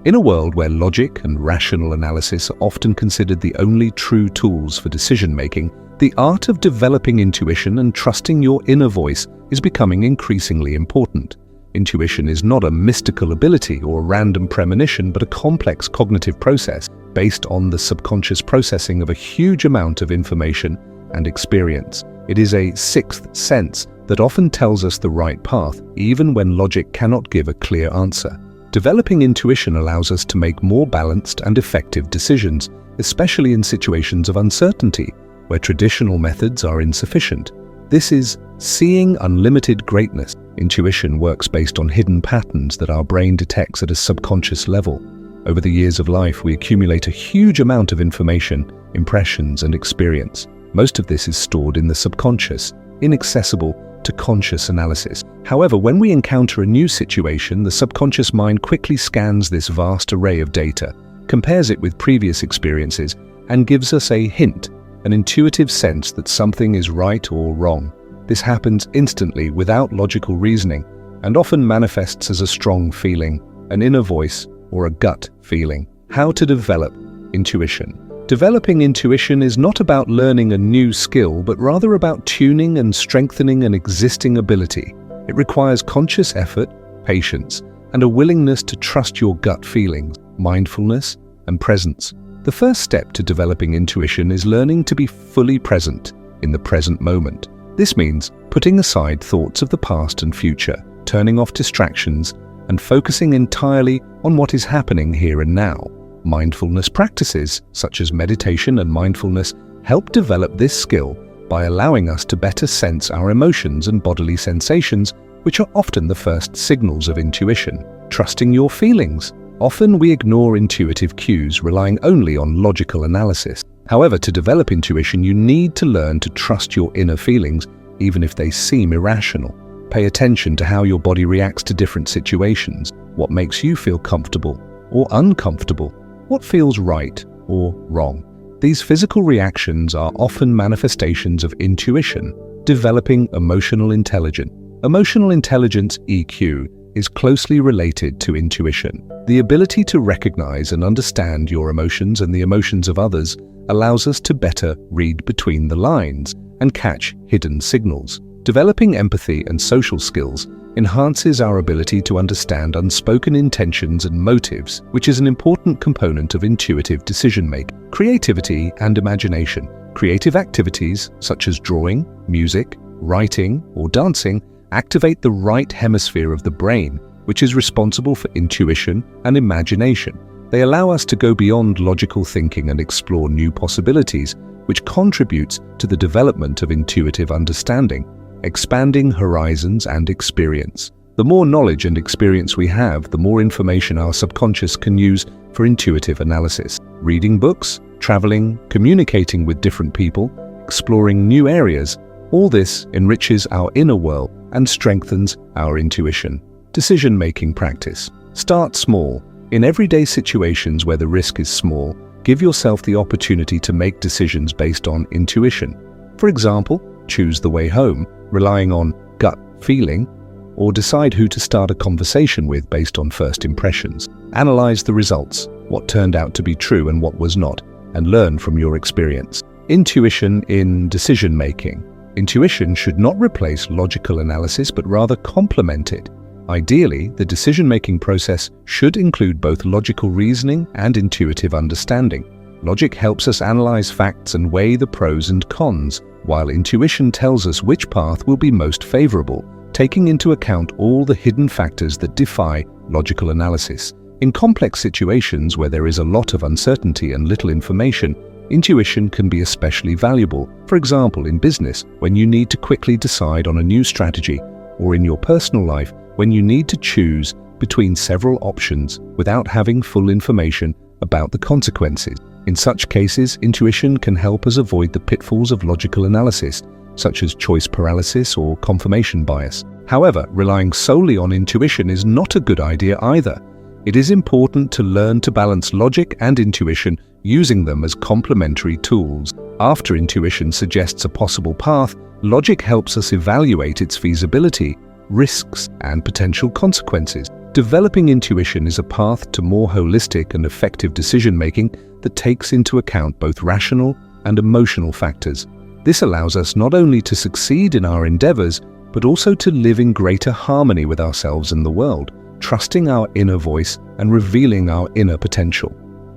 In a world where logic and rational analysis are often considered the only true tools for decision-making, the art of developing intuition and trusting your inner voice is becoming increasingly important. Intuition is not a mystical ability or a random premonition, but a complex cognitive process based on the subconscious processing of a huge amount of information and experience. It is a sixth sense that often tells us the right path, even when logic cannot give a clear answer. Developing intuition allows us to make more balanced and effective decisions, especially in situations of uncertainty, where traditional methods are insufficient. This is seeing unlimited greatness. Intuition works based on hidden patterns that our brain detects at a subconscious level. Over the years of life, we accumulate a huge amount of information, impressions, and experience. Most of this is stored in the subconscious, inaccessible to conscious analysis. However, when we encounter a new situation, the subconscious mind quickly scans this vast array of data, compares it with previous experiences, and gives us a hint, an intuitive sense that something is right or wrong. This happens instantly without logical reasoning and often manifests as a strong feeling, an inner voice, or a gut feeling. How to develop intuition? Developing intuition is not about learning a new skill, but rather about tuning and strengthening an existing ability. It requires conscious effort, patience, and a willingness to trust your gut feelings, mindfulness, and presence. The first step to developing intuition is learning to be fully present in the present moment. This means putting aside thoughts of the past and future, turning off distractions, and focusing entirely on what is happening here and now. Mindfulness practices, such as meditation and mindfulness, help develop this skill by allowing us to better sense our emotions and bodily sensations, which are often the first signals of intuition. Trusting your feelings. Often we ignore intuitive cues, relying only on logical analysis. However, to develop intuition, you need to learn to trust your inner feelings, even if they seem irrational. Pay attention to how your body reacts to different situations, what makes you feel comfortable or uncomfortable, what feels right or wrong. These physical reactions are often manifestations of intuition. Developing emotional intelligence. Emotional intelligence, EQ, is closely related to intuition. The ability to recognize and understand your emotions and the emotions of others allows us to better read between the lines and catch hidden signals. Developing empathy and social skills enhances our ability to understand unspoken intentions and motives, which is an important component of intuitive decision-making. Creativity and imagination. Creative activities such as drawing, music, writing, or dancing activate the right hemisphere of the brain, which is responsible for intuition and imagination. They allow us to go beyond logical thinking and explore new possibilities, which contributes to the development of intuitive understanding, expanding horizons and experience. The more knowledge and experience we have, the more information our subconscious can use for intuitive analysis. Reading books, traveling, communicating with different people, exploring new areas, all this enriches our inner world and strengthens our intuition. Decision-making practice. Start small. In everyday situations where the risk is small, give yourself the opportunity to make decisions based on intuition. For example, choose the way home, relying on gut feeling, or decide who to start a conversation with based on first impressions. Analyze the results, what turned out to be true and what was not, and learn from your experience. Intuition in decision-making. Intuition should not replace logical analysis, but rather complement it. Ideally, the decision-making process should include both logical reasoning and intuitive understanding. Logic helps us analyze facts and weigh the pros and cons, while intuition tells us which path will be most favorable, taking into account all the hidden factors that defy logical analysis. In complex situations where there is a lot of uncertainty and little information, intuition can be especially valuable. For example, in business, when you need to quickly decide on a new strategy, or in your personal life, when you need to choose between several options without having full information about the consequences. In such cases, intuition can help us avoid the pitfalls of logical analysis, such as choice paralysis or confirmation bias. However, relying solely on intuition is not a good idea either. It is important to learn to balance logic and intuition, using them as complementary tools. After intuition suggests a possible path, logic helps us evaluate its feasibility, risks, and potential consequences. Developing intuition is a path to more holistic and effective decision-making that takes into account both rational and emotional factors. This allows us not only to succeed in our endeavors, but also to live in greater harmony with ourselves and the world, trusting our inner voice and revealing our inner potential.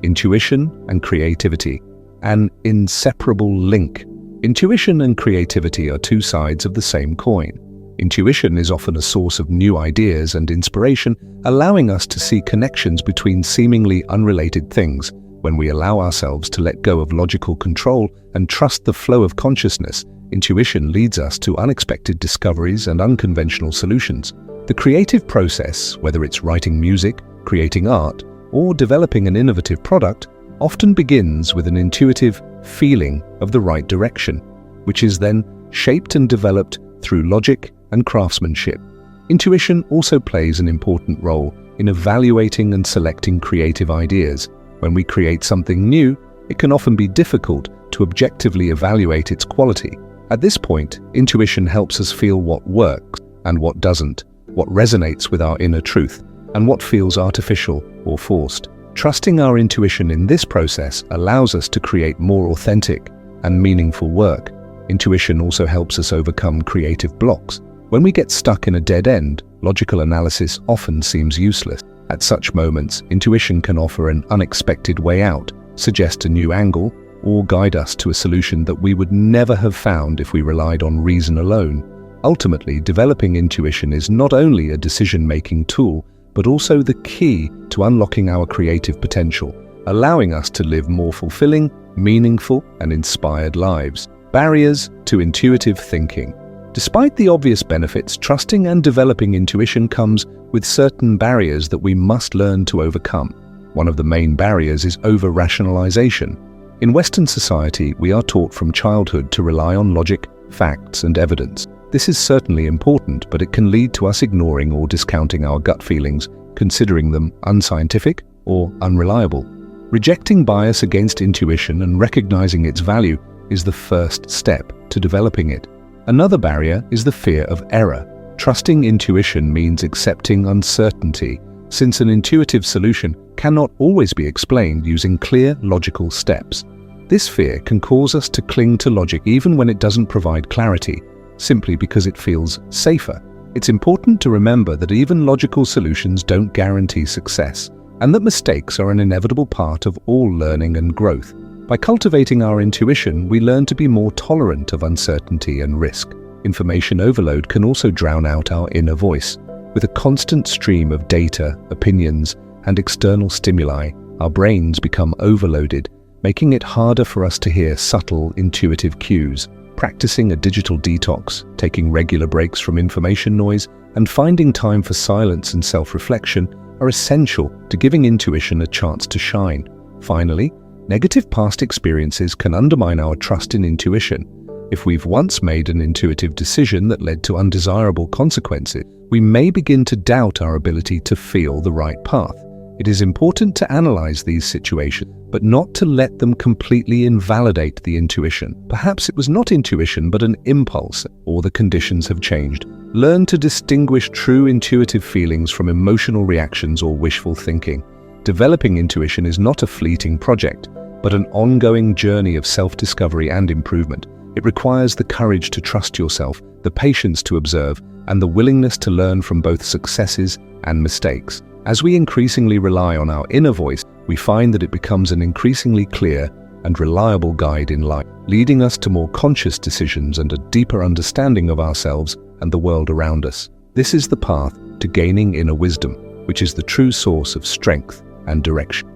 Intuition and creativity, an inseparable link. Intuition and creativity are two sides of the same coin. Intuition is often a source of new ideas and inspiration, allowing us to see connections between seemingly unrelated things. When we allow ourselves to let go of logical control and trust the flow of consciousness, intuition leads us to unexpected discoveries and unconventional solutions. The creative process, whether it's writing music, creating art, or developing an innovative product, often begins with an intuitive feeling of the right direction, which is then shaped and developed through logic and craftsmanship. Intuition also plays an important role in evaluating and selecting creative ideas. When we create something new, it can often be difficult to objectively evaluate its quality. At this point, intuition helps us feel what works and what doesn't, what resonates with our inner truth, and what feels artificial or forced. Trusting our intuition in this process allows us to create more authentic and meaningful work. Intuition also helps us overcome creative blocks. When we get stuck in a dead end, logical analysis often seems useless. At such moments, intuition can offer an unexpected way out, suggest a new angle, or guide us to a solution that we would never have found if we relied on reason alone. Ultimately, developing intuition is not only a decision-making tool, but also the key to unlocking our creative potential, allowing us to live more fulfilling, meaningful, and inspired lives. Barriers to intuitive thinking. Despite the obvious benefits, trusting and developing intuition comes with certain barriers that we must learn to overcome. One of the main barriers is over-rationalization. In Western society, we are taught from childhood to rely on logic, facts, and evidence. This is certainly important, but it can lead to us ignoring or discounting our gut feelings, considering them unscientific or unreliable. Rejecting bias against intuition and recognizing its value is the first step to developing it. Another barrier is the fear of error. Trusting intuition means accepting uncertainty, since an intuitive solution cannot always be explained using clear, logical steps. This fear can cause us to cling to logic even when it doesn't provide clarity, simply because it feels safer. It's important to remember that even logical solutions don't guarantee success, and that mistakes are an inevitable part of all learning and growth. By cultivating our intuition, we learn to be more tolerant of uncertainty and risk. Information overload can also drown out our inner voice. With a constant stream of data, opinions, and external stimuli, our brains become overloaded, making it harder for us to hear subtle, intuitive cues. Practicing a digital detox, taking regular breaks from information noise, and finding time for silence and self-reflection are essential to giving intuition a chance to shine. Finally, negative past experiences can undermine our trust in intuition. If we've once made an intuitive decision that led to undesirable consequences, we may begin to doubt our ability to feel the right path. It is important to analyze these situations, but not to let them completely invalidate the intuition. Perhaps it was not intuition, but an impulse, or the conditions have changed. Learn to distinguish true intuitive feelings from emotional reactions or wishful thinking. Developing intuition is not a fleeting project, but an ongoing journey of self-discovery and improvement. It requires the courage to trust yourself, the patience to observe, and the willingness to learn from both successes and mistakes. As we increasingly rely on our inner voice, we find that it becomes an increasingly clear and reliable guide in life, leading us to more conscious decisions and a deeper understanding of ourselves and the world around us. This is the path to gaining inner wisdom, which is the true source of strength and direction.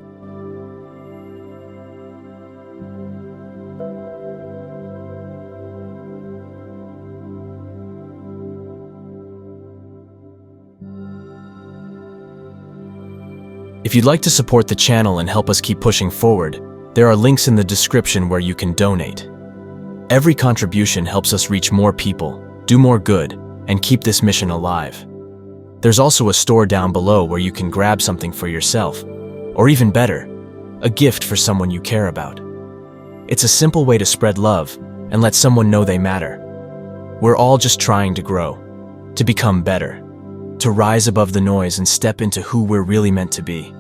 If you'd like to support the channel and help us keep pushing forward, there are links in the description where you can donate. Every contribution helps us reach more people, do more good, and keep this mission alive. There's also a store down below where you can grab something for yourself, or even better, a gift for someone you care about. It's a simple way to spread love and let someone know they matter. We're all just trying to grow, to become better. to rise above the noise and step into who we're really meant to be.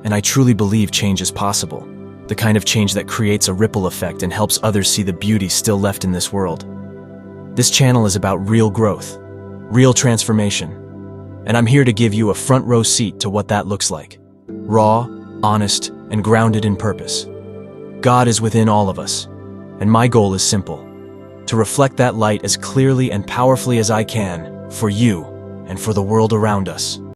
And I truly believe change is possible, the kind of change that creates a ripple effect and helps others see the beauty still left in this world. This channel is about real growth, real transformation, and I'm here to give you a front row seat to what that looks like. Raw, honest, and grounded in purpose. God is within all of us, and my goal is simple: to reflect that light as clearly and powerfully as I can, for you and for the world around us.